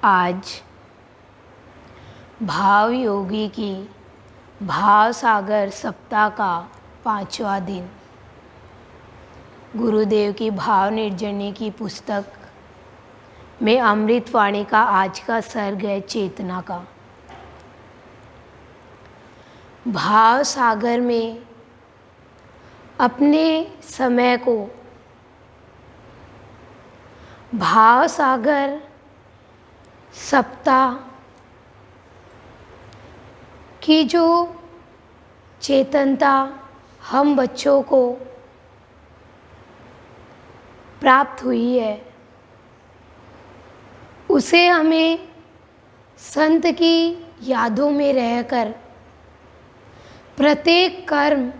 आज भाव योगी की भाव सागर सप्ताह का 5वां दिन। गुरुदेव की भाव निर्जरनी की पुस्तक में अमृतवाणी का आज का सर्ग है चेतना का। भाव सागर में अपने समय को भाव सागर सप्ताह की जो चेतनता हम बच्चों को प्राप्त हुई है, उसे हमें संत की यादों में रहकर प्रत्येक कर्म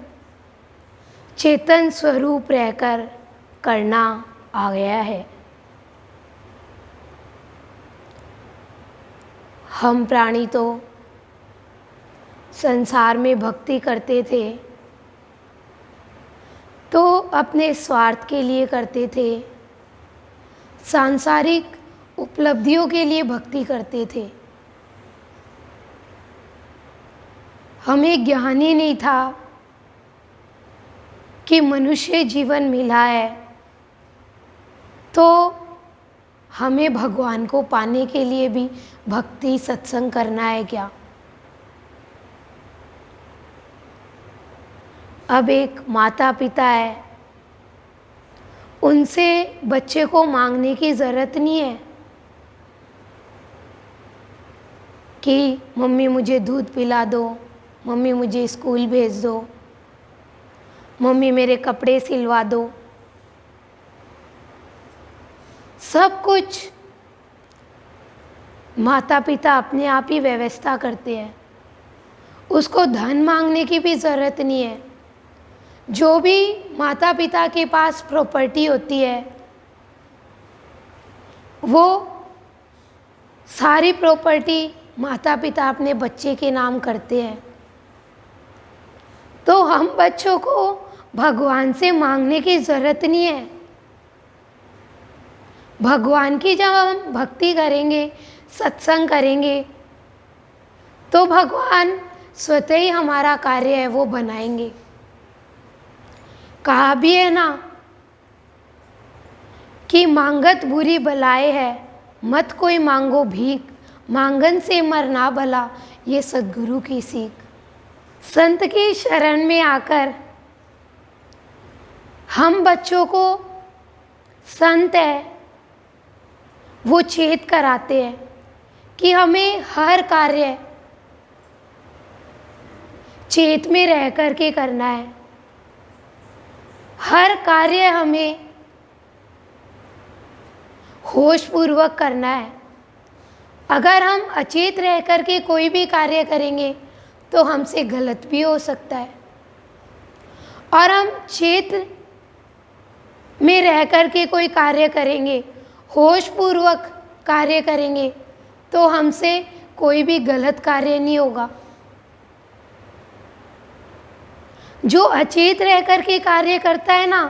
चेतन स्वरूप रहकर करना आ गया है। हम प्राणी तो संसार में भक्ति करते थे तो अपने स्वार्थ के लिए करते थे, सांसारिक उपलब्धियों के लिए भक्ति करते थे। हमें ज्ञान ही नहीं था कि मनुष्य जीवन मिला है तो हमें भगवान को पाने के लिए भी भक्ति सत्संग करना है क्या। अब एक माता पिता है, उनसे बच्चे को मांगने की ज़रूरत नहीं है कि मम्मी मुझे दूध पिला दो, मम्मी मुझे स्कूल भेज दो, मम्मी मेरे कपड़े सिलवा दो। सब कुछ माता पिता अपने आप ही व्यवस्था करते हैं, उसको धन मांगने की भी ज़रूरत नहीं है। जो भी माता पिता के पास प्रॉपर्टी होती है वो सारी प्रॉपर्टी माता पिता अपने बच्चे के नाम करते हैं। तो हम बच्चों को भगवान से मांगने की ज़रूरत नहीं है। भगवान की जब हम भक्ति करेंगे, सत्संग करेंगे तो भगवान स्वतः ही हमारा कार्य है वो बनाएंगे। कहा भी है ना कि मांगत बुरी बलाए है, मत कोई मांगो भीख, मांगन से मरना भला, ये सद्गुरु की सीख। संत की शरण में आकर हम बच्चों को संत है वो चेत कराते हैं कि हमें हर कार्य चेत में रह कर के करना है। हर कार्य हमें होश पूर्वक करना है। अगर हम अचेत रह कर के कोई भी कार्य करेंगे तो हमसे गलत भी हो सकता है, और हम चेत में रह कर के कोई कार्य करेंगे, होश पूर्वक कार्य करेंगे तो हमसे कोई भी गलत कार्य नहीं होगा। जो अचेत रह कर के कार्य करता है ना,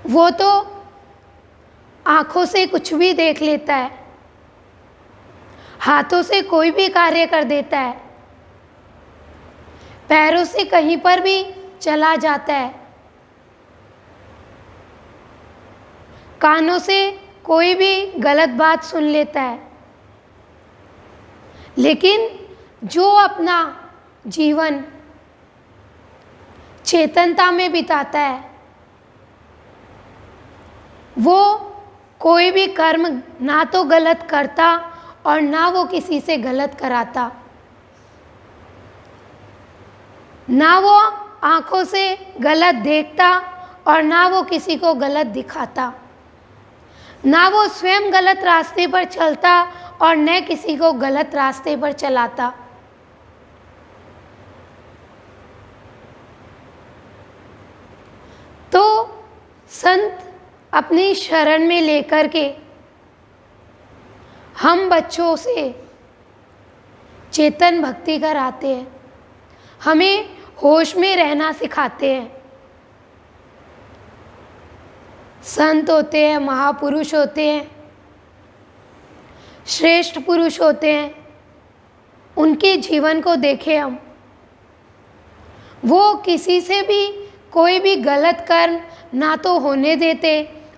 वो तो आँखों से कुछ भी देख लेता है, हाथों से कोई भी कार्य कर देता है, पैरों से कहीं पर भी चला जाता है, कानों से कोई भी गलत बात सुन लेता है। लेकिन जो अपना जीवन चेतनता में बिताता है वो कोई भी कर्म ना तो गलत करता और ना वो किसी से गलत कराता, ना वो आँखों से गलत देखता और ना वो किसी को गलत दिखाता, ना वो स्वयं गलत रास्ते पर चलता और न किसी को गलत रास्ते पर चलाता। तो संत अपनी शरण में लेकर के हम बच्चों से चेतन भक्ति कराते हैं, हमें होश में रहना सिखाते हैं। संत होते हैं, महापुरुष होते हैं, श्रेष्ठ पुरुष होते हैं, उनके जीवन को देखें हम, वो किसी से भी कोई भी गलत कर्म ना तो होने देते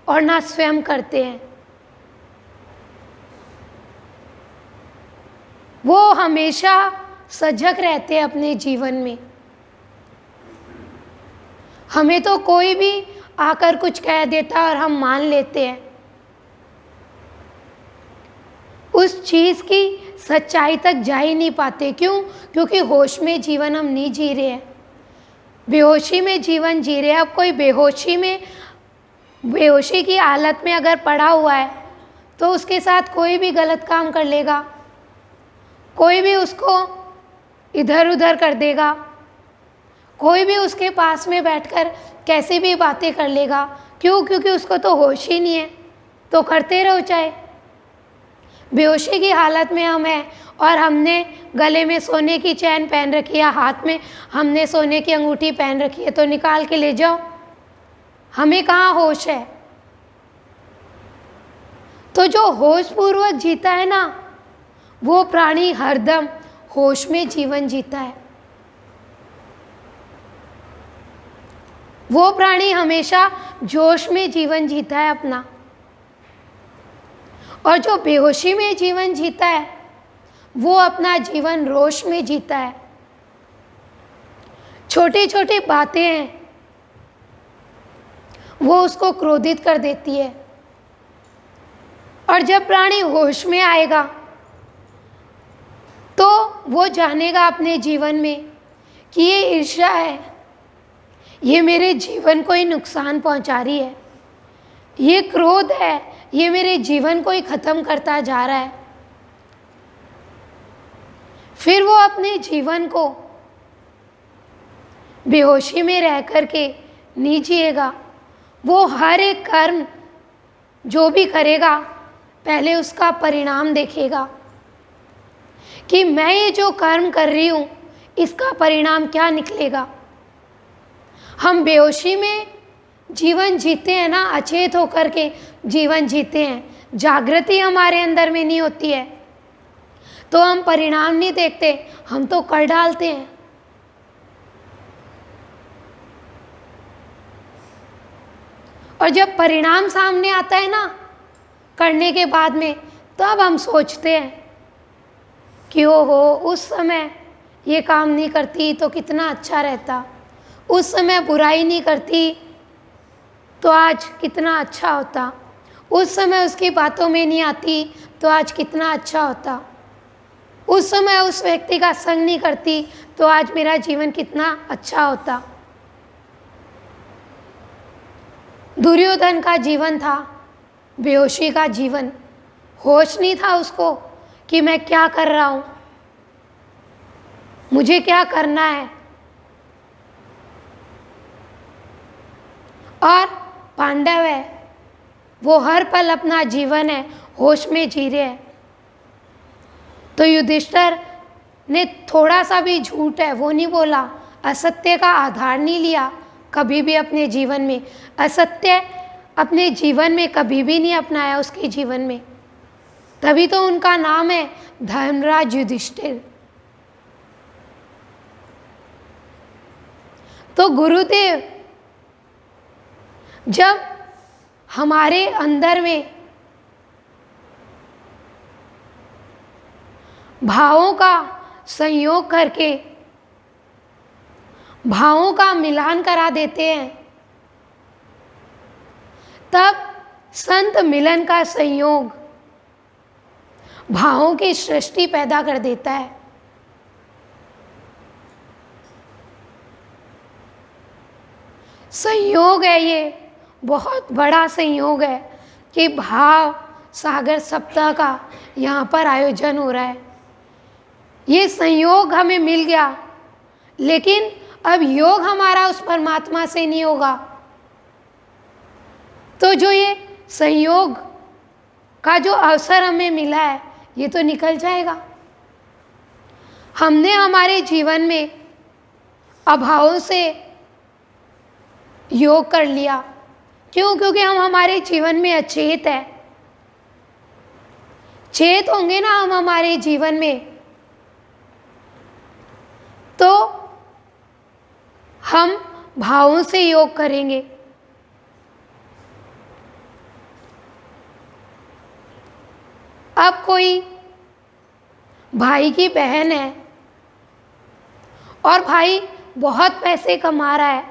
और ना स्वयं करते हैं। वो हमेशा सजग रहते हैं अपने जीवन में। हमें तो कोई भी आकर कुछ कह देता और हम मान लेते हैं, उस चीज़ की सच्चाई तक जा ही नहीं पाते। क्यों? क्योंकि होश में जीवन हम नहीं जी रहे हैं, बेहोशी में जीवन जी रहे हैं। अब कोई बेहोशी की हालत में अगर पड़ा हुआ है तो उसके साथ कोई भी गलत काम कर लेगा, कोई भी उसको इधर उधर कर देगा, कोई भी उसके पास में बैठकर कैसी भी बातें कर लेगा। क्यों? क्योंकि उसको तो होश ही नहीं है, तो करते रहो। चाहे बेहोशी की हालत में हम हैं और हमने गले में सोने की चैन पहन रखी है, हाथ में हमने सोने की अंगूठी पहन रखी है, तो निकाल के ले जाओ। हमें कहाँ होश है? तो जो होश पूर्वक जीता है ना, वो प्राणी हरदम होश में जीवन जीता है। वो प्राणी हमेशा जोश में जीवन जीता है अपना। और जो बेहोशी में जीवन जीता है वो अपना जीवन रोश में जीता है। छोटी छोटी बातें हैं वो उसको क्रोधित कर देती है। और जब प्राणी होश में आएगा तो वो जानेगा अपने जीवन में कि ये ईर्ष्या है, ये मेरे जीवन को ही नुकसान पहुंचा रही है, ये क्रोध है, ये मेरे जीवन को ही ख़त्म करता जा रहा है। फिर वो अपने जीवन को बेहोशी में रह कर के नहीं जिएगा। वो हर एक कर्म जो भी करेगा पहले उसका परिणाम देखेगा कि मैं ये जो कर्म कर रही हूँ इसका परिणाम क्या निकलेगा। हम बेहोशी में जीवन जीते हैं ना, अचेत होकर के जीवन जीते हैं, जागृति हमारे अंदर में नहीं होती है, तो हम परिणाम नहीं देखते, हम तो कर डालते हैं। और जब परिणाम सामने आता है ना करने के बाद में, तब हम सोचते हैं कि ओहो, उस समय ये काम नहीं करती तो कितना अच्छा रहता, उस समय बुराई नहीं करती तो आज कितना अच्छा होता, उस समय उसकी बातों में नहीं आती तो आज कितना अच्छा होता, उस समय उस व्यक्ति का संग नहीं करती तो आज मेरा जीवन कितना अच्छा होता। दुर्योधन का जीवन था बेहोशी का जीवन, होश नहीं था उसको कि मैं क्या कर रहा हूँ, मुझे क्या करना है। और पांडव है, वो हर पल अपना जीवन है होश में जी रहे हैं। तो युधिष्ठिर ने थोड़ा सा भी झूठ है वो नहीं बोला, असत्य का आधार नहीं लिया कभी भी अपने जीवन में, असत्य अपने जीवन में कभी भी नहीं अपनाया उसके जीवन में। तभी तो उनका नाम है धर्मराज युधिष्ठिर। तो गुरुदेव जब हमारे अंदर में भावों का संयोग करके भावों का मिलान करा देते हैं, तब संत मिलन का संयोग भावों की सृष्टि पैदा कर देता है। संयोग है, ये बहुत बड़ा संयोग है कि भाव सागर सप्ताह का यहाँ पर आयोजन हो रहा है। ये संयोग हमें मिल गया, लेकिन अब योग हमारा उस परमात्मा से नहीं होगा, तो जो ये संयोग का जो अवसर हमें मिला है ये तो निकल जाएगा। हमने हमारे जीवन में अभावों से योग कर लिया। क्यों? क्योंकि हम हमारे जीवन में अचेत है, चेत होंगे ना हम हमारे जीवन में, तो हम भावों से योग करेंगे। अब कोई भाई की बहन है और भाई बहुत पैसे कमा रहा है,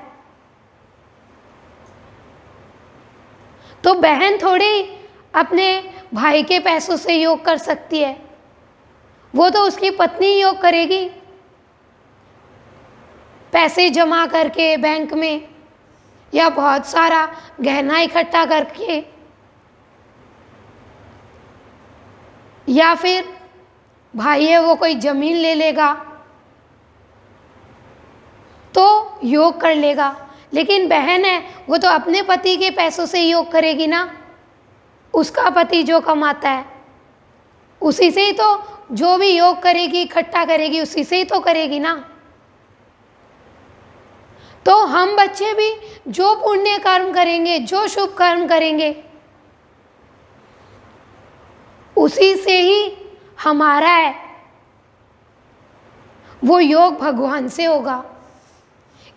तो बहन थोड़ी अपने भाई के पैसों से योग कर सकती है, वो तो उसकी पत्नी योग करेगी, पैसे जमा करके बैंक में या बहुत सारा गहना इकट्ठा करके, या फिर भाई है वो कोई जमीन ले लेगा तो योग कर लेगा। लेकिन बहन है वो तो अपने पति के पैसों से योग करेगी ना, उसका पति जो कमाता है उसी से ही तो, जो भी योग करेगी इकट्ठा करेगी उसी से ही तो करेगी ना। तो हम बच्चे भी जो पुण्य कर्म करेंगे, जो शुभ कर्म करेंगे, उसी से ही हमारा है वो योग भगवान से होगा।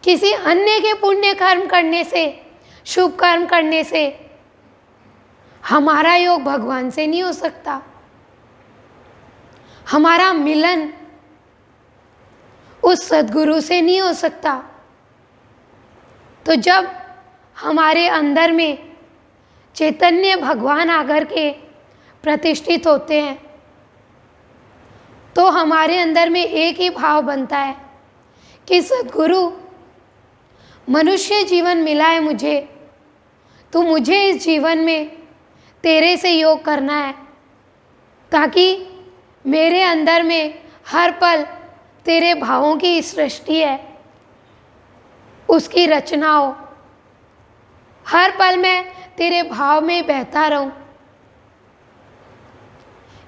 किसी अन्य के पुण्य कर्म करने से, शुभ कर्म करने से हमारा योग भगवान से नहीं हो सकता। हमारा मिलन उस सद्गुरु से नहीं हो सकता। तो जब हमारे अंदर में चैतन्य भगवान आकर के प्रतिष्ठित होते हैं, तो हमारे अंदर में एक ही भाव बनता है कि सद्गुरु, मनुष्य जीवन मिला है मुझे, तो मुझे इस जीवन में तेरे से योग करना है, ताकि मेरे अंदर में हर पल तेरे भावों की सृष्टि है, उसकी रचना हो, हर पल मैं तेरे भाव में बहता रहूं।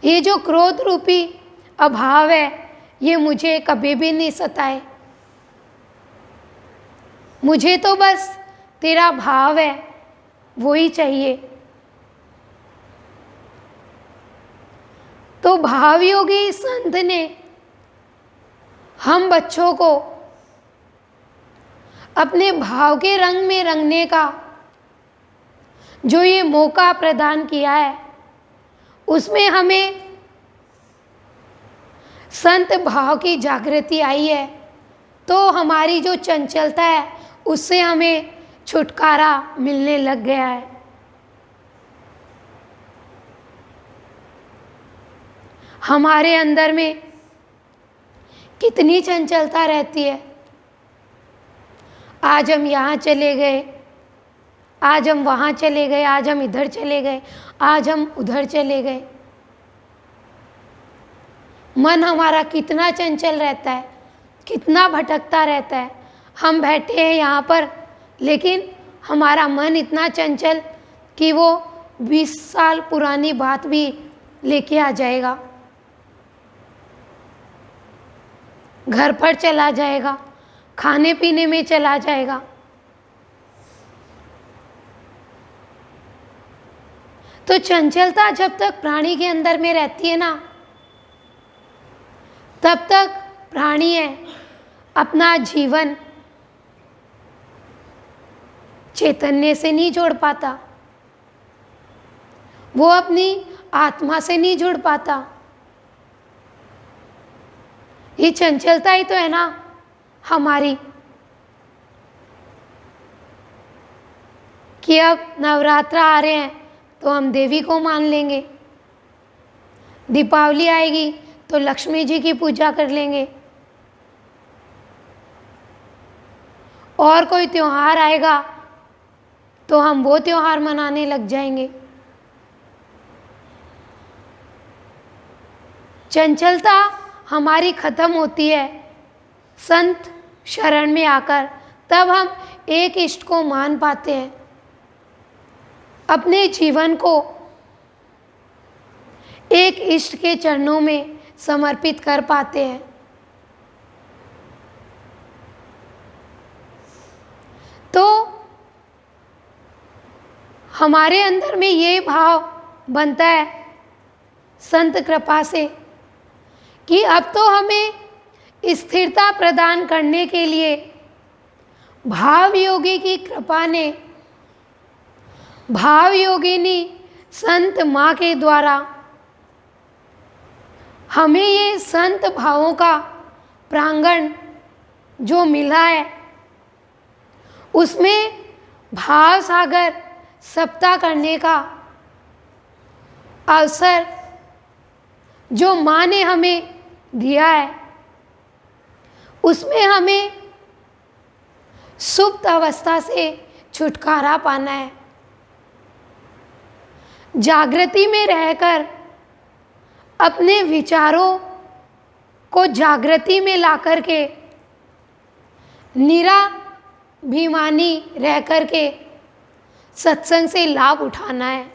ये जो क्रोध रूपी अभाव है ये मुझे कभी भी नहीं सताए। मुझे तो बस तेरा भाव है वो ही चाहिए। तो भावयोगी संत ने हम बच्चों को अपने भाव के रंग में रंगने का जो ये मौका प्रदान किया है, उसमें हमें संत भाव की जागृति आई है। तो हमारी जो चंचलता है उससे हमें छुटकारा मिलने लग गया है। हमारे अंदर में कितनी चंचलता रहती है। आज हम यहाँ चले गए, आज हम वहाँ चले गए, आज हम इधर चले गए, आज हम उधर चले गए। मन हमारा कितना चंचल रहता है, कितना भटकता रहता है। हम बैठे हैं यहाँ पर, लेकिन हमारा मन इतना चंचल कि वो 20 साल पुरानी बात भी लेके आ जाएगा, घर पर चला जाएगा, खाने पीने में चला जाएगा। तो चंचलता जब तक प्राणी के अंदर में रहती है ना, तब तक प्राणी है अपना जीवन चैतन्य से नहीं जोड़ पाता, वो अपनी आत्मा से नहीं जुड़ पाता। ये चंचलता ही तो है ना हमारी, कि अब नवरात्र आ रहे हैं तो हम देवी को मान लेंगे, दीपावली आएगी तो लक्ष्मी जी की पूजा कर लेंगे, और कोई त्योहार आएगा तो हम वो त्योहार मनाने लग जाएंगे। चंचलता हमारी खत्म होती है संत शरण में आकर, तब हम एक इष्ट को मान पाते हैं, अपने जीवन को एक इष्ट के चरणों में समर्पित कर पाते हैं। तो हमारे अंदर में ये भाव बनता है संत कृपा से कि अब तो हमें स्थिरता प्रदान करने के लिए भाव योगी की कृपा ने, भाव योगिनी संत माँ के द्वारा हमें ये संत भावों का प्रांगण जो मिला है, उसमें भाव सागर सप्ताह करने का अवसर जो माँ ने हमें दिया है, उसमें हमें सुप्त अवस्था से छुटकारा पाना है। जागृति में रहकर अपने विचारों को जागृति में ला कर के निराभिमानी रह कर के सत्संग से लाभ उठाना है।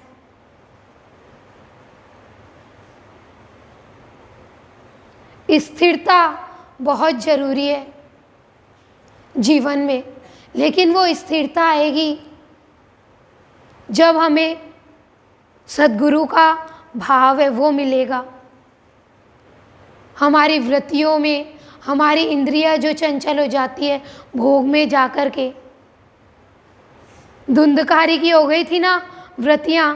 स्थिरता बहुत ज़रूरी है जीवन में, लेकिन वो स्थिरता आएगी जब हमें सद्गुरु का भाव है वो मिलेगा। हमारी वृत्तियों में हमारी इंद्रियां जो चंचल हो जाती है भोग में जाकर के, धुंधकारी की हो गई थी ना वृत्तियां,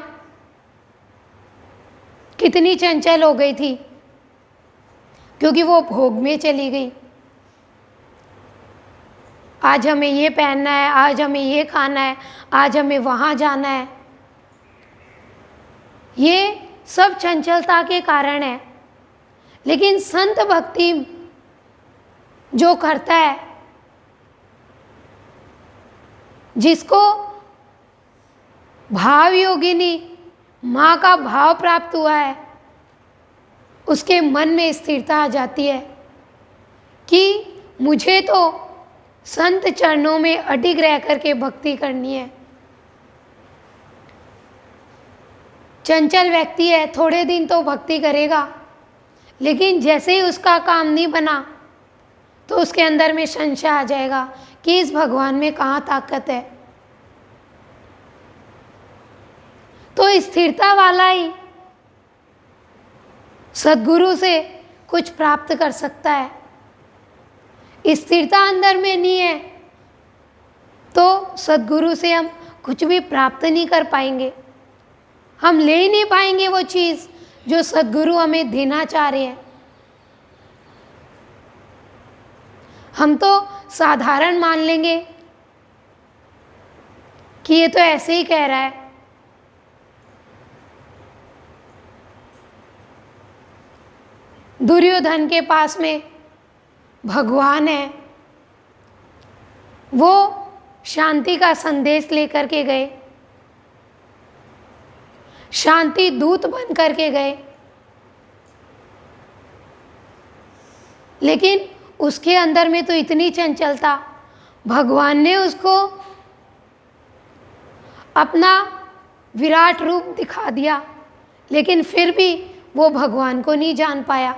कितनी चंचल हो गई थी क्योंकि वो भोग में चली गई। आज हमें ये पहनना है, आज हमें ये खाना है, आज हमें वहाँ जाना है, ये सब चंचलता के कारण है। लेकिन संत भक्ति जो करता है, जिसको भाव योगिनी माँ का भाव प्राप्त हुआ है, उसके मन में स्थिरता आ जाती है कि मुझे तो संत चरणों में अडिग रह करके भक्ति करनी है। चंचल व्यक्ति है, थोड़े दिन तो भक्ति करेगा, लेकिन जैसे ही उसका काम नहीं बना तो उसके अंदर में संशय आ जाएगा कि इस भगवान में कहाँ ताकत है। तो स्थिरता वाला ही सद्गुरु से कुछ प्राप्त कर सकता है। स्थिरता अंदर में नहीं है तो सद्गुरु से हम कुछ भी प्राप्त नहीं कर पाएंगे, हम ले ही नहीं पाएंगे वो चीज़ जो सद्गुरु हमें देना चाह रहे हैं। हम तो साधारण मान लेंगे कि ये तो ऐसे ही कह रहा है। दुर्योधन के पास में भगवान है, वो शांति का संदेश लेकर के गए, शांति दूत बन करके गए, लेकिन उसके अंदर में तो इतनी चंचलता, भगवान ने उसको अपना विराट रूप दिखा दिया, लेकिन फिर भी वो भगवान को नहीं जान पाया।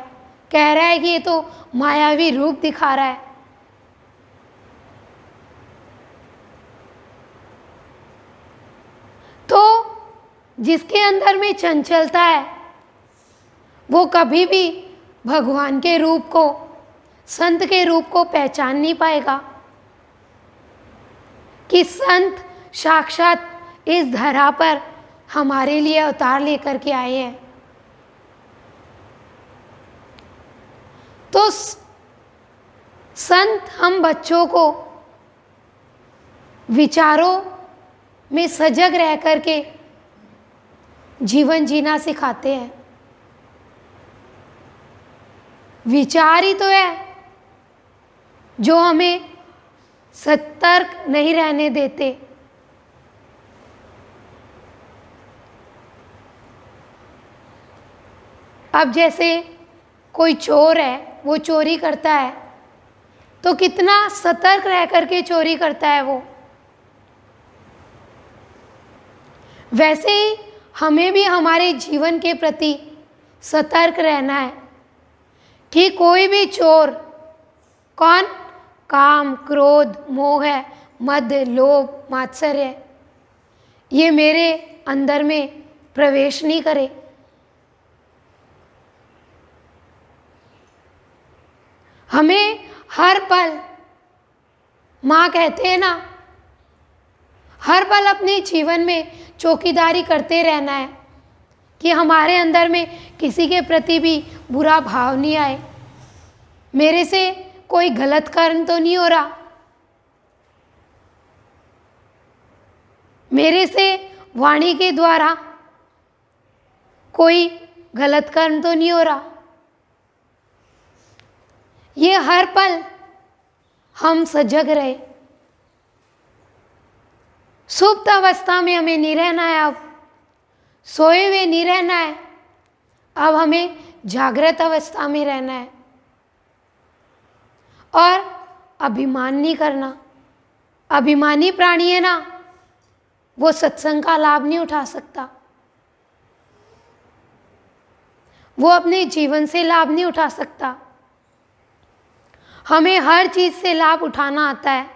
कह रहा है कि ये तो मायावी रूप दिखा रहा है। तो जिसके अंदर में चंचलता है वो कभी भी भगवान के रूप को, संत के रूप को पहचान नहीं पाएगा कि संत साक्षात इस धरा पर हमारे लिए अवतार लेकर के आए हैं। तो संत हम बच्चों को विचारों में सजग रह करके जीवन जीना सिखाते हैं। विचार ही तो है जो हमें सतर्क नहीं रहने देते। अब जैसे कोई चोर है, वो चोरी करता है तो कितना सतर्क रह करके चोरी करता है वो। वैसे ही हमें भी हमारे जीवन के प्रति सतर्क रहना है कि कोई भी चोर कौन, काम, क्रोध, मोह, मद, लोभ, मात्सर्य, ये मेरे अंदर में प्रवेश नहीं करे। हमें हर पल, माँ कहते हैं ना, हर पल अपने जीवन में चौकीदारी करते रहना है कि हमारे अंदर में किसी के प्रति भी बुरा भाव नहीं आए, मेरे से कोई गलत कर्म तो नहीं हो रहा, मेरे से वाणी के द्वारा कोई गलत कर्म तो नहीं हो रहा। ये हर पल हम सजग रहे। सुप्त अवस्था में हमें नहीं रहना है, अब सोए हुए नहीं रहना है, अब हमें जागृत अवस्था में रहना है। और अभिमान नहीं करना। अभिमानी प्राणी है ना, वो सत्संग का लाभ नहीं उठा सकता, वो अपने जीवन से लाभ नहीं उठा सकता। हमें हर चीज से लाभ उठाना आता है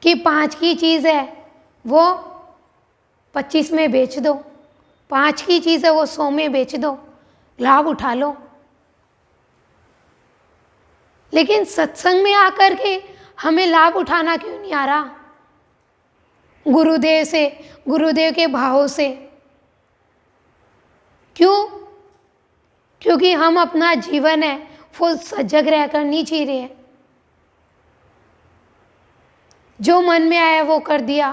कि 5 की चीज है वो 25 में बेच दो, 5 की चीज है वो 100 में बेच दो, लाभ उठा लो। लेकिन सत्संग में आकर के हमें लाभ उठाना क्यों नहीं आ रहा? गुरुदेव से, गुरुदेव के भावों से। क्यों? क्योंकि हम अपना जीवन है वो सजग रहकर नहीं जी रहे हैं। जो मन में आया वो कर दिया,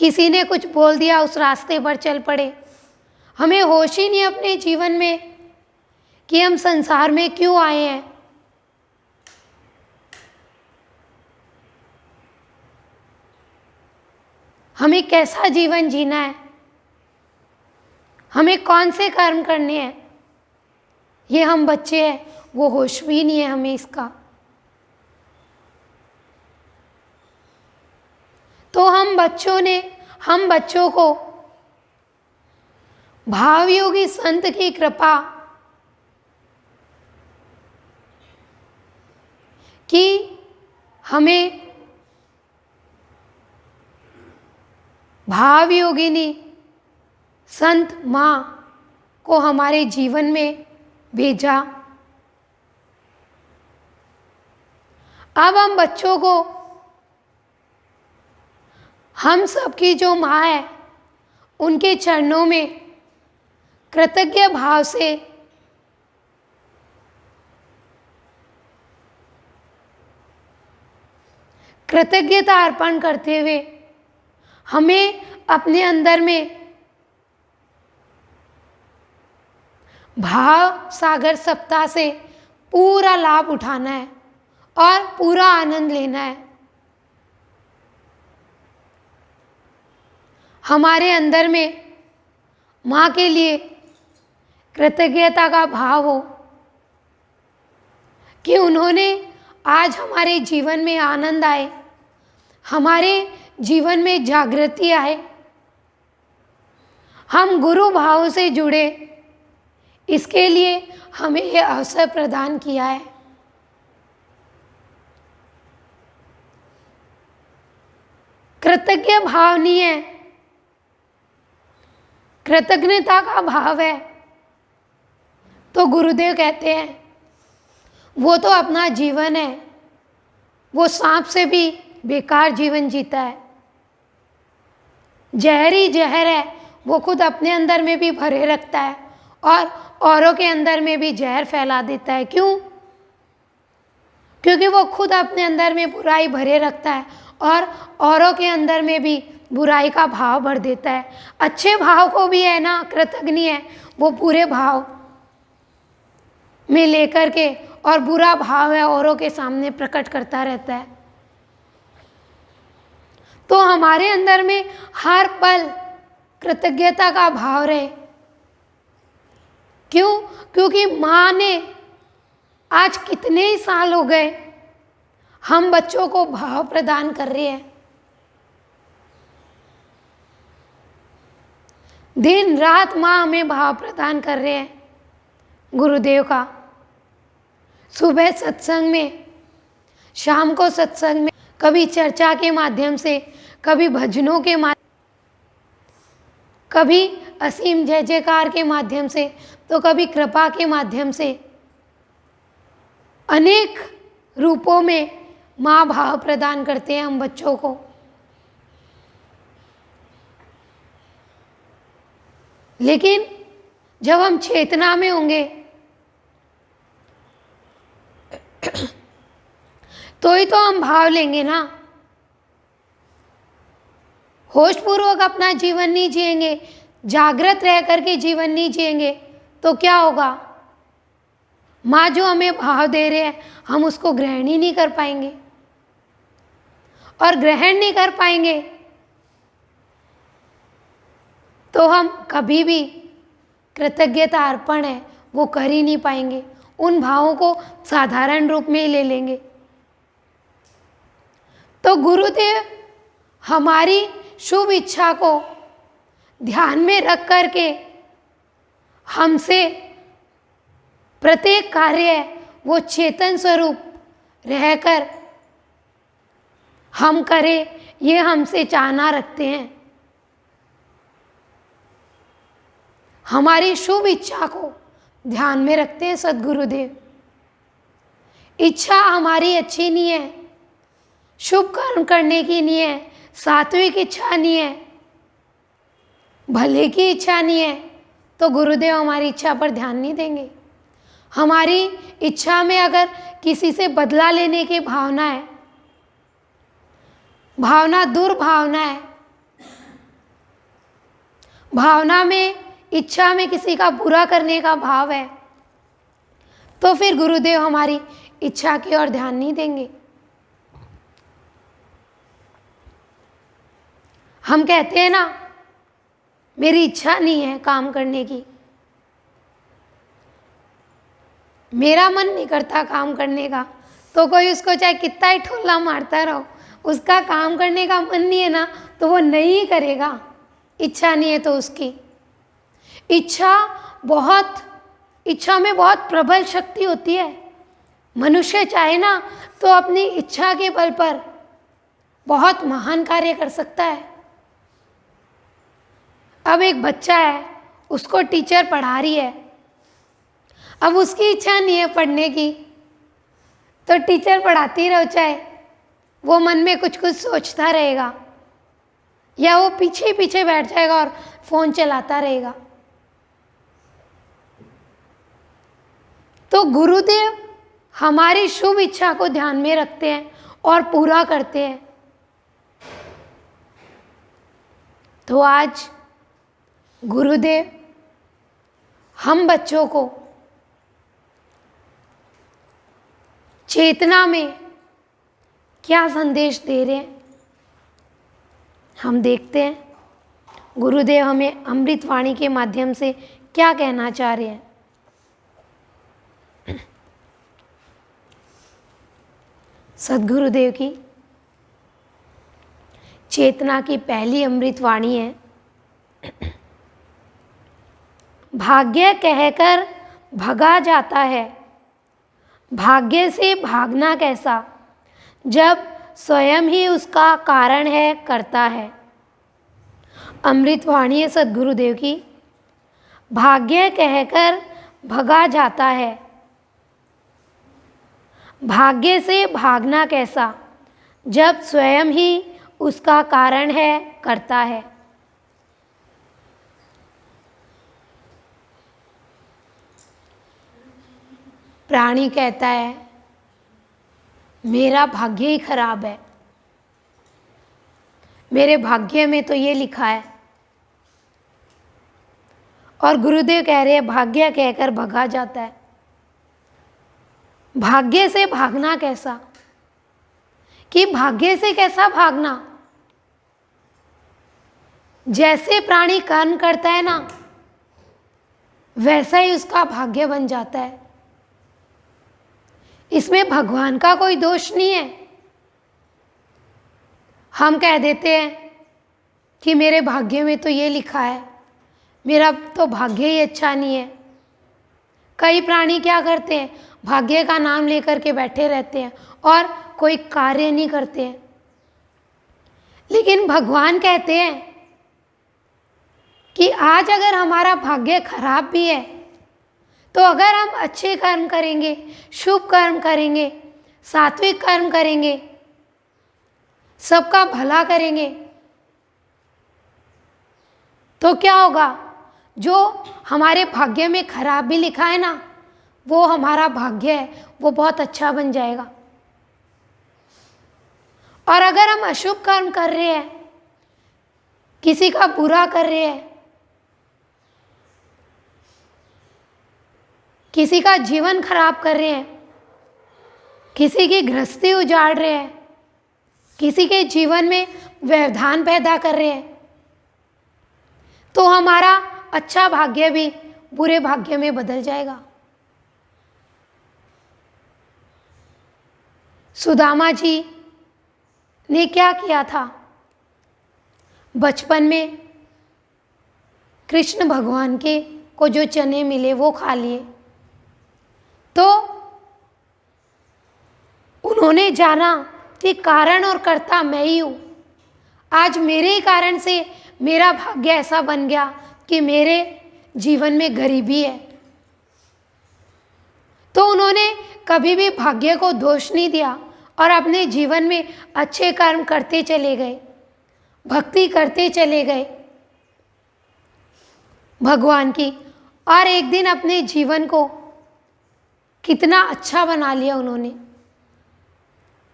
किसी ने कुछ बोल दिया उस रास्ते पर चल पड़े। हमें होश ही नहीं अपने जीवन में कि हम संसार में क्यों आए हैं। हमें कैसा जीवन जीना है, हमें कौन से कर्म करने हैं, ये हम बच्चे हैं, वो होश भी नहीं है हमें इसका। तो हम बच्चों को भावयोगी संत की कृपा कि हमें भावयोगिनी संत माँ को हमारे जीवन में भेजा। अब हम बच्चों को, हम सबकी जो माँ है, उनके चरणों में कृतज्ञ भाव से कृतज्ञता अर्पण करते हुए हमें अपने अंदर में भाव सागर सप्ताह से पूरा लाभ उठाना है और पूरा आनंद लेना है। हमारे अंदर में माँ के लिए कृतज्ञता का भाव हो कि उन्होंने आज हमारे जीवन में आनंद आए, हमारे जीवन में जागृति आए, हम गुरु भाव से जुड़े, इसके लिए हमें यह अवसर प्रदान किया है। कृतज्ञ भाव नहीं है, कृतज्ञता का भाव है। तो गुरुदेव कहते हैं वो तो अपना जीवन है, वो सांप से भी बेकार जीवन जीता है, जहर ही जहर है, वो खुद अपने अंदर में भी भरे रखता है और औरों के अंदर में भी जहर फैला देता है। क्यों? क्योंकि वो खुद अपने अंदर में बुराई भरे रखता है और औरों के अंदर में भी बुराई का भाव भर देता है। अच्छे भाव को भी है ना, कृतज्ञ है, वो बुरे भाव में लेकर के और बुरा भाव है औरों के सामने प्रकट करता रहता है। तो हमारे अंदर में हर पल कृतज्ञता का भाव रहे। क्यों? क्योंकि माँ ने आज कितने ही साल हो गए हम बच्चों को भाव प्रदान कर रहे हैं। दिन रात माँ हमें भाव प्रदान कर रहे हैं गुरुदेव का। सुबह सत्संग में, शाम को सत्संग में, कभी चर्चा के माध्यम से, कभी भजनों के माध्यम, कभी असीम जय जयकार के माध्यम से, तो कभी कृपा के माध्यम से, अनेक रूपों में माँ भाव प्रदान करते हैं हम बच्चों को। लेकिन जब हम चेतना में होंगे तो ही तो हम भाव लेंगे ना। होशपूर्वक अपना जीवन नहीं जिएंगे, जागृत रह करके जीवन नहीं जिएंगे, तो क्या होगा? माँ जो हमें भाव दे रहे हैं हम उसको ग्रहण ही नहीं कर पाएंगे, और ग्रहण नहीं कर पाएंगे तो हम कभी भी कृतज्ञता अर्पण है वो कर ही नहीं पाएंगे, उन भावों को साधारण रूप में ही ले लेंगे। तो गुरुदेव हमारी शुभ इच्छा को ध्यान में रख करके हमसे प्रत्येक कार्य वो चेतन स्वरूप रहकर हम करें, ये हमसे चाहना रखते हैं। हमारी शुभ इच्छा को ध्यान में रखते हैं सद्गुरुदेव। इच्छा हमारी अच्छी नहीं है, शुभ कर्म करने की नहीं है, सात्विक इच्छा नहीं है, भले की इच्छा नहीं है, तो गुरुदेव हमारी इच्छा पर ध्यान नहीं देंगे। हमारी इच्छा में अगर किसी से बदला लेने की भावना है, भावना दुर्भावना है, भावना में इच्छा में किसी का बुरा करने का भाव है, तो फिर गुरुदेव हमारी इच्छा की ओर ध्यान नहीं देंगे। हम कहते हैं ना, मेरी इच्छा नहीं है काम करने की, मेरा मन नहीं करता काम करने का, तो कोई उसको चाहे कितना ही ठोला मारता रहो, उसका काम करने का मन नहीं है ना, तो वो नहीं करेगा। इच्छा नहीं है तो उसकी इच्छा में बहुत प्रबल शक्ति होती है। मनुष्य चाहे ना तो अपनी इच्छा के बल पर बहुत महान कार्य कर सकता है। अब एक बच्चा है, उसको टीचर पढ़ा रही है, अब उसकी इच्छा नहीं है पढ़ने की, तो टीचर पढ़ाती रहो, चाहे वो मन में कुछ कुछ सोचता रहेगा या वो पीछे पीछे बैठ जाएगा और फोन चलाता रहेगा। तो गुरुदेव हमारी शुभ इच्छा को ध्यान में रखते हैं और पूरा करते हैं। तो आज गुरुदेव हम बच्चों को चेतना में क्या संदेश दे रहे हैं, हम देखते हैं। गुरुदेव हमें अमृतवाणी के माध्यम से क्या कहना चाह रहे हैं। सद्गुरुदेव की चेतना की पहली अमृतवाणी है, भाग्य कहकर भगा जाता है, भाग्य से भागना कैसा, जब स्वयं ही उसका कारण है करता है। अमृतवाणी है सद्गुरुदेव की। भाग्य कहकर भगा जाता है, भाग्य से भागना कैसा, जब स्वयं ही उसका कारण है करता है। प्राणी कहता है मेरा भाग्य ही खराब है, मेरे भाग्य में तो ये लिखा है, और गुरुदेव कह रहे हैं भाग्य कहकर भगा जाता है। भाग्य से भागना कैसा, कि भाग्य से कैसा भागना, जैसे प्राणी कर्म करता है ना वैसा ही उसका भाग्य बन जाता है। इसमें भगवान का कोई दोष नहीं है। हम कह देते हैं कि मेरे भाग्य में तो ये लिखा है, मेरा तो भाग्य ही अच्छा नहीं है। कई प्राणी क्या करते हैं, भाग्य का नाम लेकर के बैठे रहते हैं और कोई कार्य नहीं करते हैं। लेकिन भगवान कहते हैं कि आज अगर हमारा भाग्य खराब भी है, तो अगर हम अच्छे कर्म करेंगे, शुभ कर्म करेंगे, सात्विक कर्म करेंगे, सबका भला करेंगे, तो क्या होगा? जो हमारे भाग्य में खराब भी लिखा है ना, वो हमारा भाग्य है, वो बहुत अच्छा बन जाएगा। और अगर हम अशुभ कर्म कर रहे हैं, किसी का बुरा कर रहे हैं, किसी का जीवन खराब कर रहे हैं, किसी की गृहस्थी उजाड़ रहे हैं, किसी के जीवन में व्यवधान पैदा कर रहे हैं, तो हमारा अच्छा भाग्य भी बुरे भाग्य में बदल जाएगा। सुदामा जी ने क्या किया था? बचपन में कृष्ण भगवान के को जो चने मिले वो खा लिए, तो उन्होंने जाना कि कारण और कर्ता मैं ही हूँ। आज मेरे ही कारण से मेरा भाग्य ऐसा बन गया कि मेरे जीवन में गरीबी है। तो उन्होंने कभी भी भाग्य को दोष नहीं दिया और अपने जीवन में अच्छे कर्म करते चले गए, भक्ति करते चले गए भगवान की, और एक दिन अपने जीवन को कितना अच्छा बना लिया उन्होंने।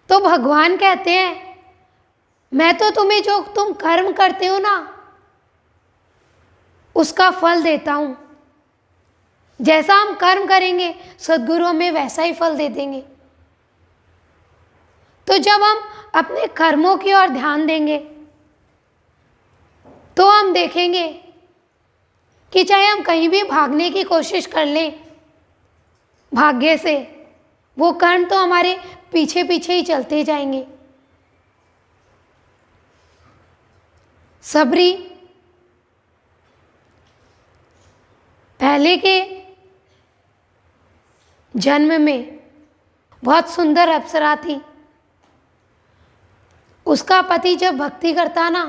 तो भगवान कहते हैं, मैं तो तुम्हें जो तुम कर्म करते हो ना, उसका फल देता हूं। जैसा हम कर्म करेंगे सद्गुरु हमें वैसा ही फल दे देंगे। तो जब हम अपने कर्मों की ओर ध्यान देंगे, तो हम देखेंगे कि चाहे हम कहीं भी भागने की कोशिश कर लें भाग्य से, वो कर्म तो हमारे पीछे पीछे ही चलते जाएंगे। सबरी पहले के जन्म में बहुत सुंदर अप्सरा थी। उसका पति जब भक्ति करता ना,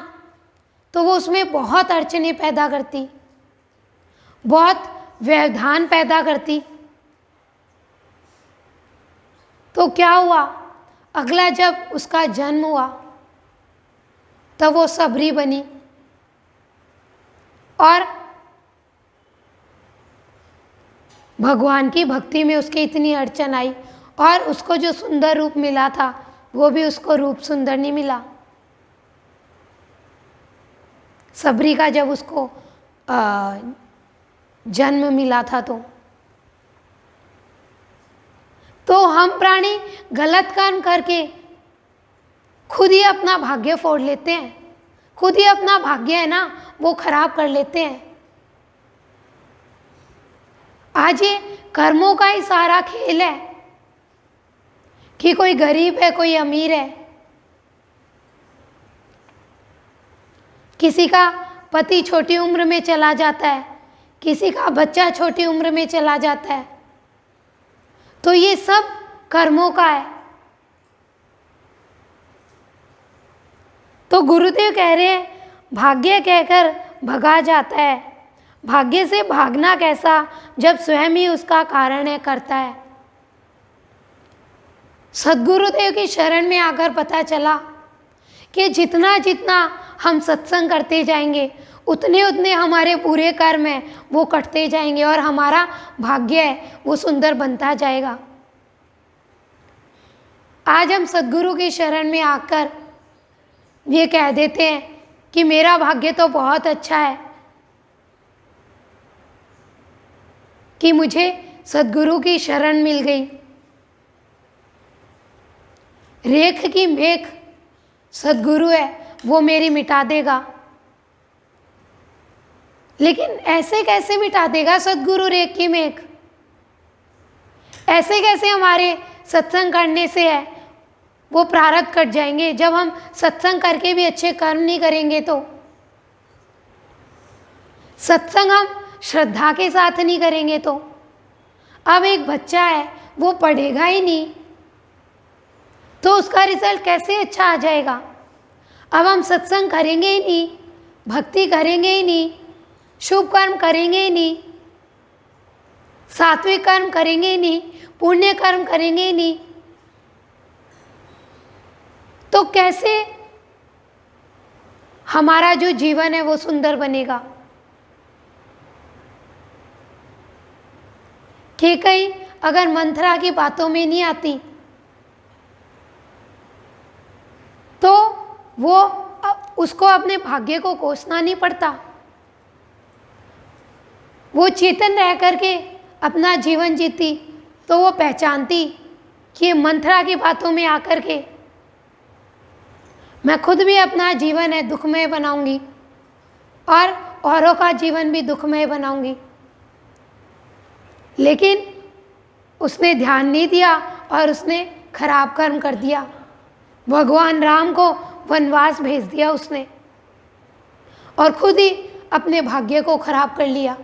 तो वो उसमें बहुत अड़चने पैदा करती, बहुत व्यवधान पैदा करती। तो क्या हुआ? अगला जब उसका जन्म हुआ, तब वो सबरी बनी और भगवान की भक्ति में उसकी इतनी अड़चन आई, और उसको जो सुंदर रूप मिला था वो भी उसको रूप सुंदर नहीं मिला। सबरी का जब उसको जन्म मिला था, तो हम प्राणी गलत कर्म करके खुद ही अपना भाग्य फोड़ लेते हैं, खुद ही अपना भाग्य है ना वो खराब कर लेते हैं। आज ये कर्मों का ही सारा खेल है कि कोई गरीब है, कोई अमीर है, किसी का पति छोटी उम्र में चला जाता है, किसी का बच्चा छोटी उम्र में चला जाता है। तो ये सब कर्मों का है। तो गुरुदेव कह रहे हैं, भाग्य कहकर भगा जाता है। भाग्य से भागना कैसा, जब स्वयं ही उसका कारण है, करता है। सद्गुरुदेव की शरण में आकर पता चला कि जितना जितना हम सत्संग करते जाएंगे, उतने उतने हमारे बुरे कर्म हैं वो कटते जाएंगे और हमारा भाग्य है वो सुंदर बनता जाएगा। आज हम सद्गुरु की शरण में आकर ये कह देते हैं कि मेरा भाग्य तो बहुत अच्छा है कि मुझे सद्गुरु की शरण मिल गई। रेख की मेख सद्गुरु है, वो मेरी मिटा देगा। लेकिन ऐसे कैसे मिटा देगा सद्गुरु रेख की मेख? ऐसे कैसे हमारे सत्संग करने से है वो प्रारब्ध कट जाएंगे? जब हम सत्संग करके भी अच्छे कर्म नहीं करेंगे, तो सत्संग हम श्रद्धा के साथ नहीं करेंगे, तो अब एक बच्चा है वो पढ़ेगा ही नहीं, तो उसका रिजल्ट कैसे अच्छा आ जाएगा? अब हम सत्संग करेंगे ही नहीं, भक्ति करेंगे ही नहीं, शुभ कर्म करेंगे ही नहीं, सात्विक कर्म करेंगे ही नहीं, पुण्य कर्म करेंगे ही नहीं, तो कैसे हमारा जो जीवन है वो सुंदर बनेगा। केकई अगर मंथरा की बातों में नहीं आती तो वो उसको अपने भाग्य को कोसना नहीं पड़ता। वो चेतन रह करके अपना जीवन जीती तो वो पहचानती कि मंथरा की बातों में आकर के मैं खुद भी अपना जीवन है दुखमय बनाऊंगी और औरों का जीवन भी दुखमय बनाऊंगी। लेकिन उसने ध्यान नहीं दिया और उसने खराब कर्म कर दिया। भगवान राम को वनवास भेज दिया उसने और खुद ही अपने भाग्य को खराब कर लिया।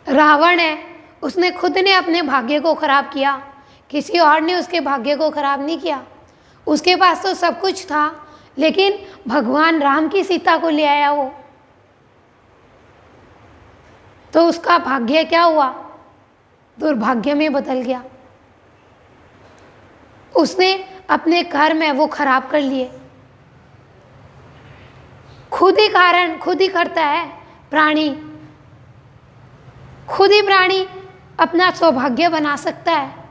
रावण है, उसने खुद ने अपने भाग्य को खराब किया, किसी और ने उसके भाग्य को खराब नहीं किया। उसके पास तो सब कुछ था, लेकिन भगवान राम की सीता को ले आया वो, तो उसका भाग्य क्या हुआ? दुर्भाग्य में बदल गया। उसने अपने कर्म है वो खराब कर लिए। खुद ही कारण खुद ही करता है प्राणी, खुद ही प्राणी अपना सौभाग्य बना सकता है।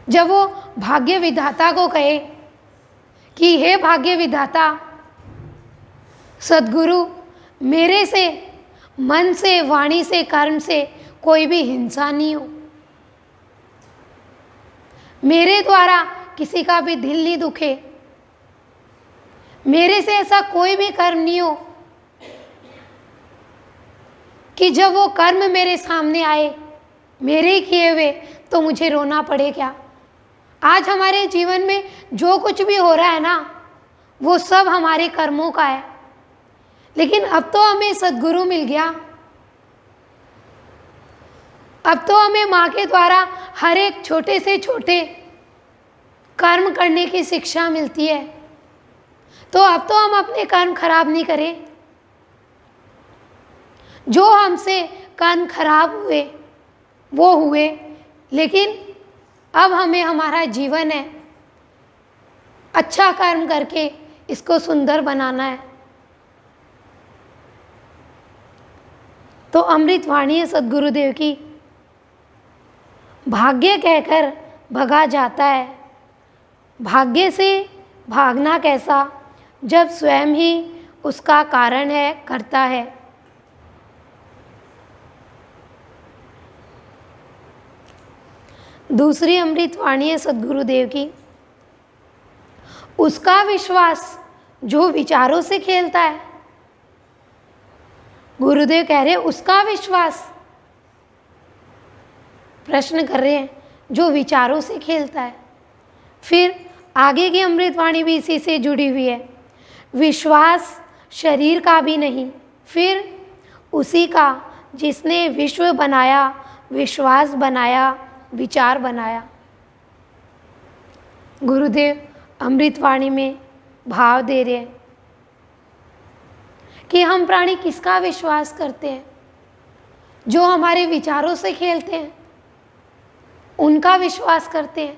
जब वो भाग्य विधाता को कहे कि हे भाग्य विधाता, सद्गुरु, मेरे से मन से, वाणी से, कर्म से कोई भी हिंसा नहीं हो, मेरे द्वारा किसी का भी दिल नहीं दुखे, मेरे से ऐसा कोई भी कर्म नहीं हो कि जब वो कर्म मेरे सामने आए मेरे ही किए हुए तो मुझे रोना पड़े क्या। आज हमारे जीवन में जो कुछ भी हो रहा है ना, वो सब हमारे कर्मों का है। लेकिन अब तो हमें सद्गुरु मिल गया, अब तो हमें माँ के द्वारा हर एक छोटे से छोटे कर्म करने की शिक्षा मिलती है। तो अब तो हम अपने कर्म खराब नहीं करें। जो हमसे कर्म खराब हुए वो हुए, लेकिन अब हमें हमारा जीवन है अच्छा कर्म करके इसको सुंदर बनाना है। तो अमृत वाणी है सद्गुरुदेव की, भाग्य कहकर भगा जाता है, भाग्य से भागना कैसा जब स्वयं ही उसका कारण है, करता है। दूसरी अमृत वाणी है सद्गुरुदेव की, उसका विश्वास जो विचारों से खेलता है। गुरुदेव कह रहे हैं उसका विश्वास, प्रश्न कर रहे हैं, जो विचारों से खेलता है। फिर आगे की अमृत वाणी भी इसी से जुड़ी हुई है, विश्वास शरीर का भी नहीं, फिर उसी का जिसने विश्व बनाया, विश्वास बनाया, विचार बनाया। गुरुदेव अमृतवाणी में भाव दे रहे हैं कि हम प्राणी किसका विश्वास करते हैं? जो हमारे विचारों से खेलते हैं उनका विश्वास करते हैं,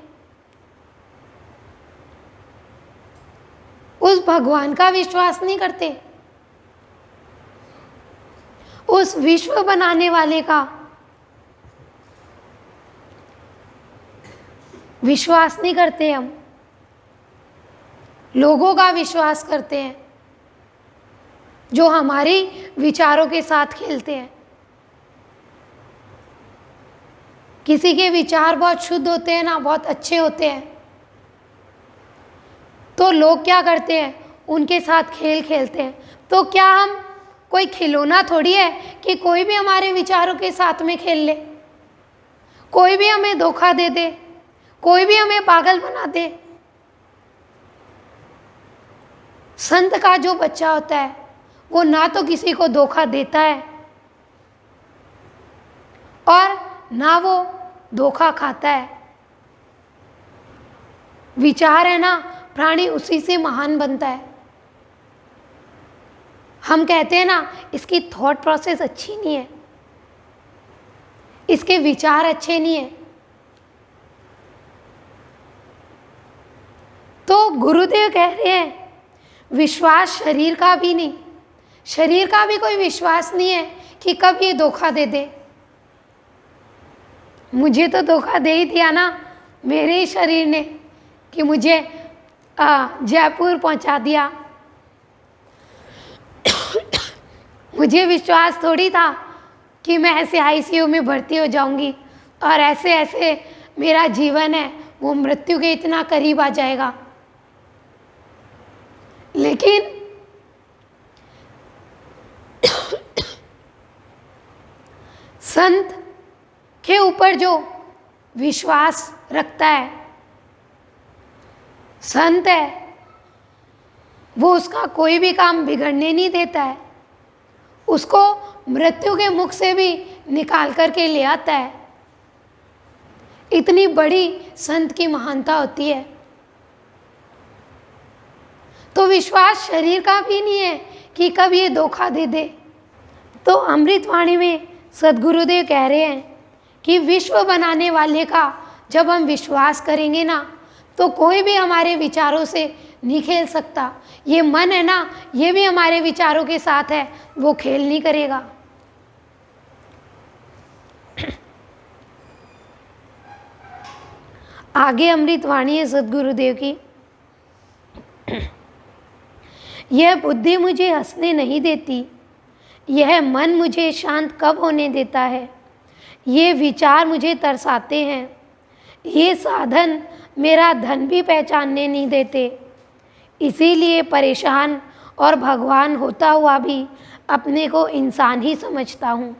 उस भगवान का विश्वास नहीं करते, उस विश्व बनाने वाले का विश्वास नहीं करते। हम लोगों का विश्वास करते हैं जो हमारे विचारों के साथ खेलते हैं। किसी के विचार बहुत शुद्ध होते हैं ना, बहुत अच्छे होते हैं, तो लोग क्या करते हैं, उनके साथ खेल खेलते हैं। तो क्या हम कोई खिलौना थोड़ी है कि कोई भी हमारे विचारों के साथ में खेल ले, कोई भी हमें धोखा दे दे, कोई भी हमें पागल बना दे। संत का जो बच्चा होता है वो ना तो किसी को धोखा देता है और ना वो धोखा खाता है। विचार है ना, प्राणी उसी से महान बनता है। हम कहते हैं ना, इसकी थॉट प्रोसेस अच्छी नहीं है, इसके विचार अच्छे नहीं है। तो गुरुदेव कह रहे हैं विश्वास शरीर का भी नहीं, शरीर का भी कोई विश्वास नहीं है कि कब ये धोखा दे दे। मुझे तो धोखा दे ही दिया ना मेरे ही शरीर ने कि मुझे जयपुर पहुंचा दिया। मुझे विश्वास थोड़ी था कि मैं ऐसे आईसीयू में भर्ती हो जाऊंगी और ऐसे ऐसे मेरा जीवन है वो मृत्यु के इतना करीब आ जाएगा। लेकिन संत के ऊपर जो विश्वास रखता है, संत है, वो उसका कोई भी काम बिगड़ने नहीं देता है, उसको मृत्यु के मुख से भी निकाल करके ले आता है। इतनी बड़ी संत की महानता होती है। तो विश्वास शरीर का भी नहीं है कि कब ये धोखा दे दे। तो अमृतवाणी में सद्गुरुदेव कह रहे हैं कि विश्व बनाने वाले का जब हम विश्वास करेंगे ना, तो कोई भी हमारे विचारों से नहीं खेल सकता। ये मन है ना, ये भी हमारे विचारों के साथ है, वो खेल नहीं करेगा। आगे अमृतवाणी है सद्गुरुदेव की। यह बुद्धि मुझे हंसने नहीं देती, यह मन मुझे शांत कब होने देता है, ये विचार मुझे तरसाते हैं, ये साधन मेरा धन भी पहचानने नहीं देते, इसीलिए परेशान और भगवान होता हुआ भी अपने को इंसान ही समझता हूँ।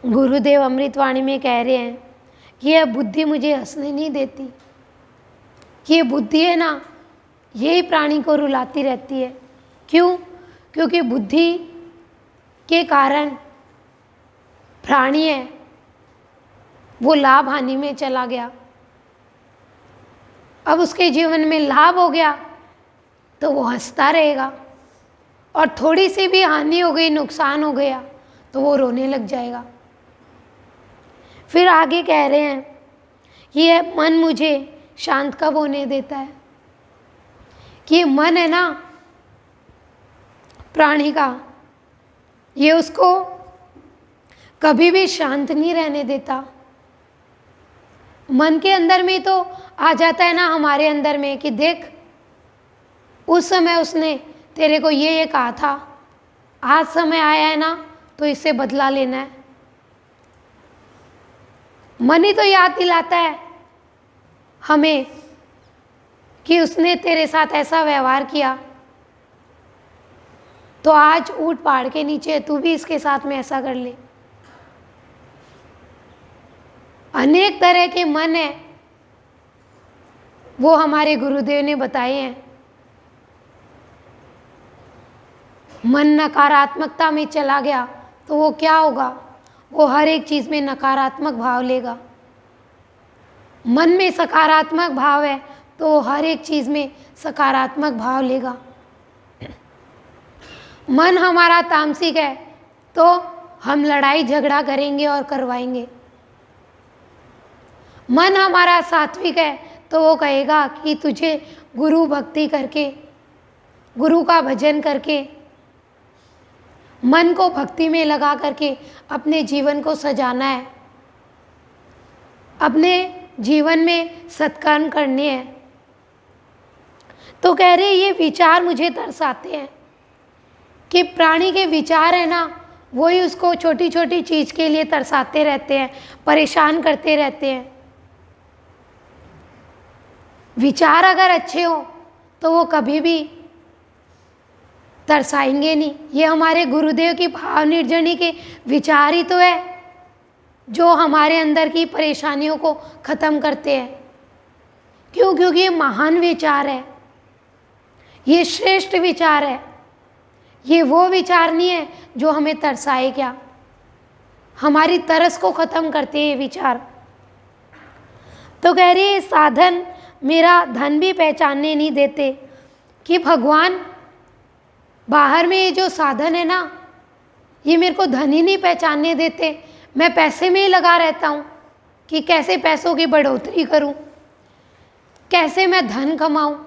गुरुदेव अमृतवाणी में कह रहे हैं कि यह बुद्धि मुझे हंसने नहीं देती। ये बुद्धि है ना, यही प्राणी को रुलाती रहती है। क्यों? क्योंकि बुद्धि के कारण प्राणी है वो लाभ हानि में चला गया। अब उसके जीवन में लाभ हो गया तो वो हंसता रहेगा, और थोड़ी सी भी हानि हो गई, नुकसान हो गया तो वो रोने लग जाएगा। फिर आगे कह रहे हैं कि यह मन मुझे शांत कब होने देता है, कि ये मन है ना प्राणी का, ये उसको कभी भी शांत नहीं रहने देता। मन के अंदर में तो आ जाता है ना हमारे अंदर में कि देख उस समय उसने तेरे को ये कहा था, आज समय आया है ना तो इससे बदला लेना है। मन ही तो याद दिलाता है हमें कि उसने तेरे साथ ऐसा व्यवहार किया, तो आज ऊँट पहाड़ के नीचे तू भी इसके साथ में ऐसा कर ले। अनेक तरह के मन है वो हमारे गुरुदेव ने बताए हैं। मन नकारात्मकता में चला गया तो वो क्या होगा, वो हर एक चीज़ में नकारात्मक भाव लेगा। मन में सकारात्मक भाव है तो वो हर एक चीज़ में सकारात्मक भाव लेगा। मन हमारा तामसिक है तो हम लड़ाई झगड़ा करेंगे और करवाएंगे। मन हमारा सात्विक है तो वो कहेगा कि तुझे गुरु भक्ति करके, गुरु का भजन करके, मन को भक्ति में लगा करके अपने जीवन को सजाना है, अपने जीवन में सत्कर्म करने हैं। तो कह रहे ये विचार मुझे तरसाते हैं कि प्राणी के विचार है ना, वही उसको छोटी छोटी चीज़ के लिए तरसाते रहते हैं, परेशान करते रहते हैं। विचार अगर अच्छे हो तो वो कभी भी तरसाएंगे नहीं। ये हमारे गुरुदेव की भाव निर्जनी के विचार ही तो है जो हमारे अंदर की परेशानियों को ख़त्म करते हैं। क्यों? क्योंकि ये महान विचार है, ये श्रेष्ठ विचार है। ये वो विचार नहीं है जो हमें तरसाए, क्या हमारी तरस को ख़त्म करते हैं ये विचार। तो कह रही है साधन मेरा धन भी पहचानने नहीं देते कि भगवान बाहर में ये जो साधन है ना, ये मेरे को धन ही नहीं पहचानने देते। मैं पैसे में ही लगा रहता हूँ कि कैसे पैसों की बढ़ोतरी करूँ, कैसे मैं धन कमाऊँ।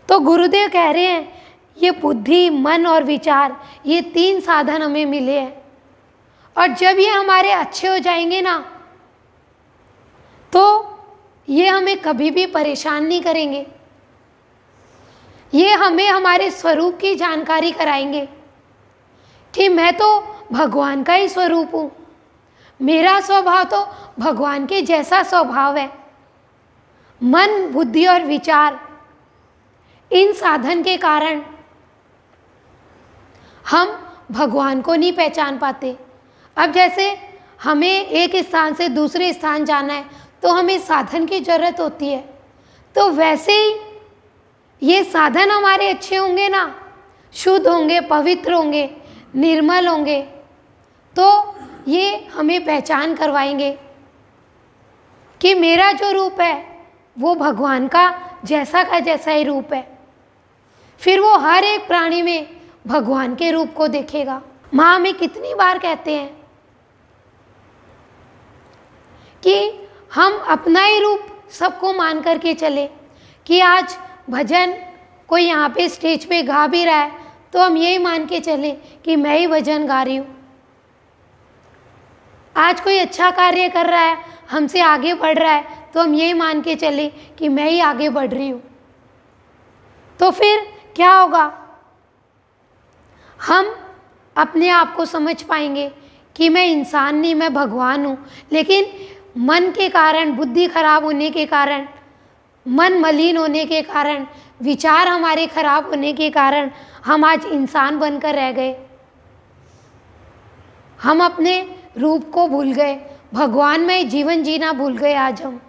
तो गुरुदेव कह रहे हैं ये बुद्धि, मन और विचार, ये 3 साधन हमें मिले हैं, और जब ये हमारे अच्छे हो जाएंगे ना, तो ये हमें कभी भी परेशान नहीं करेंगे। ये हमें हमारे स्वरूप की जानकारी कराएंगे कि मैं तो भगवान का ही स्वरूप हूँ, मेरा स्वभाव तो भगवान के जैसा स्वभाव है। मन, बुद्धि और विचार, इन साधन के कारण हम भगवान को नहीं पहचान पाते। अब जैसे हमें एक स्थान से दूसरे स्थान जाना है तो हमें साधन की ज़रूरत होती है, तो वैसे ही ये साधन हमारे अच्छे होंगे ना, शुद्ध होंगे, पवित्र होंगे, निर्मल होंगे, तो ये हमें पहचान करवाएंगे कि मेरा जो रूप है वो भगवान का जैसा ही रूप है। फिर वो हर एक प्राणी में भगवान के रूप को देखेगा। माँ हमें कितनी बार कहते हैं कि हम अपना ही रूप सबको मान करके चले, कि आज भजन कोई यहाँ पे स्टेज पे गा भी रहा है तो हम यही मान के चले कि मैं ही भजन गा रही हूँ। आज कोई अच्छा कार्य कर रहा है, हमसे आगे बढ़ रहा है, तो हम यही मान के चले कि मैं ही आगे बढ़ रही हूँ। तो फिर क्या होगा? हम अपने आप को समझ पाएंगे कि मैं इंसान नहीं, मैं भगवान हूँ। लेकिन मन के कारण, बुद्धि खराब होने के कारण, मन मलिन होने के कारण, विचार हमारे खराब होने के कारण हम आज इंसान बनकर रह गए। हम अपने रूप को भूल गए, भगवान में जीवन जीना भूल गए आज हम।